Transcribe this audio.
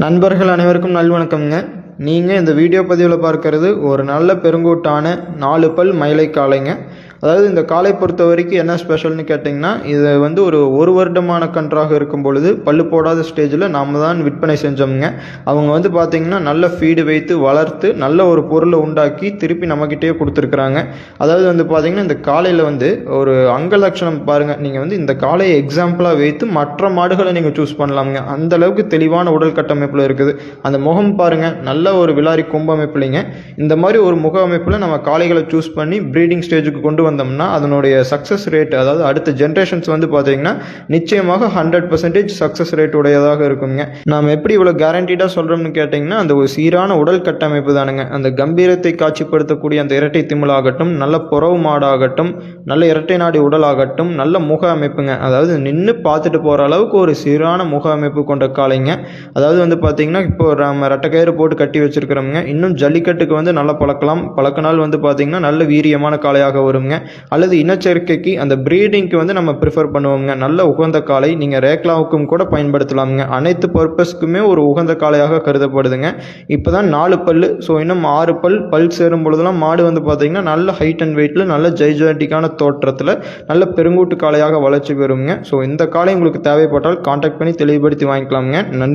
நண்பர்கள் அனைவருக்கும் நல்வணக்கம்ங்க. நீங்கள் இந்த வீடியோ பதிவில் பார்க்கறது ஒரு நல்ல பெருங்கூட்டான 4 பல் மயிலை காளைங்க. அதாவது இந்த காளை பொறுத்த வரைக்கும் என்ன ஸ்பெஷல்னு கேட்டிங்கன்னா, இது வந்து ஒரு வருடமான கன்றாக இருக்கும் பொழுது பல்லு போடாத ஸ்டேஜில் நாம் தான் விற்பனை செஞ்சோம்ங்க. அவங்க வந்து பார்த்திங்கன்னா நல்ல ஃபீடு வைத்து வளர்த்து நல்ல ஒரு பொருளை உண்டாக்கி திருப்பி நம்மக்கிட்டே கொடுத்துருக்குறாங்க. அதாவது வந்து பார்த்திங்கன்னா இந்த காளையில் வந்து ஒரு அங்க லட்சணம் பாருங்கள். நீங்கள் வந்து இந்த காளையை எக்ஸாம்பிளாக வைத்து மற்ற மாடுகளை நீங்கள் சூஸ் பண்ணலாமுங்க. அந்தளவுக்கு தெளிவான உடல் கட்டமைப்பில் இருக்குது. அந்த முகம் பாருங்கள், நல்ல ஒரு விலாரி கொம்பு அமைப்புலைங்க. இந்த மாதிரி ஒரு முக அமைப்பில் நம்ம காளைகளை சூஸ் பண்ணி ப்ரீடிங் ஸ்டேஜுக்கு கொண்டு வந்தோம்னா அதனுடைய சக்ஸஸ் ரேட், அதாவது அடுத்த ஜென்ரேஷன்ஸ் வந்து பார்த்தீங்கன்னா நிச்சயமாக 100% சக்ஸஸ் ரேட் உடையதாக இருக்குங்க. நாம் எப்படி இவ்வளோ கேரண்டீடாக சொல்கிறோம்னு கேட்டிங்கன்னா, அந்த ஒரு சீரான உடல் கட்டமைப்பு தானுங்க. அந்த கம்பீரத்தை காட்சிப்படுத்தக்கூடிய அந்த இரட்டை திமிழாகட்டும், நல்ல புறவு மாடாகட்டும், நல்ல இரட்டை நாடி உடலாகட்டும், நல்ல முக அமைப்புங்க. அதாவது நின்று பார்த்துட்டு போகிற அளவுக்கு ஒரு சீரான முக அமைப்பு கொண்ட காளைங்க. அதாவது வந்து பார்த்திங்கன்னா இப்போ நம்ம ரெட்டைக்கயிறு போட்டு கட்டி வச்சுருக்கிறோம்ங்க. இன்னும் ஜல்லிக்கட்டுக்கு வந்து நல்லா பழக்கினால் வந்து பார்த்திங்கன்னா நல்ல வீரியமான காளையாக வருங்க. அல்லது இனச்சேர்க்கைக்கு அந்த ப்ரீடிங்க்கு வந்து நம்ம ப்ரிஃபர் பண்ணுவோங்க. நல்ல உகந்த காளை நீங்கள் ரேக்லாவுக்கும் கூட பயன்படுத்தலாமுங்க. அனைத்து பர்பஸ்க்குமே ஒரு உகந்த காளையாக கருதப்படுதுங்க. இப்போ தான் 4 பல்லு, ஸோ இன்னும் 6 பல் சேரும் பொழுதுலாம் மாடு வந்து பார்த்திங்கன்னா நல்ல ஹைட் அண்ட் வெயிட்டில் நல்ல ஜைஜாட்டிக்கான தோற்றத்தில் நல்ல பெருங்கூட்டு காளையாக வளர்ச்சி பெறுங்க. ஸோ இந்த காளை உங்களுக்கு தேவைப்பட்டால் கான்டாக்ட் பண்ணி தெளிவுபடுத்தி வாங்கிக்கலாமுங்க. நன்றி.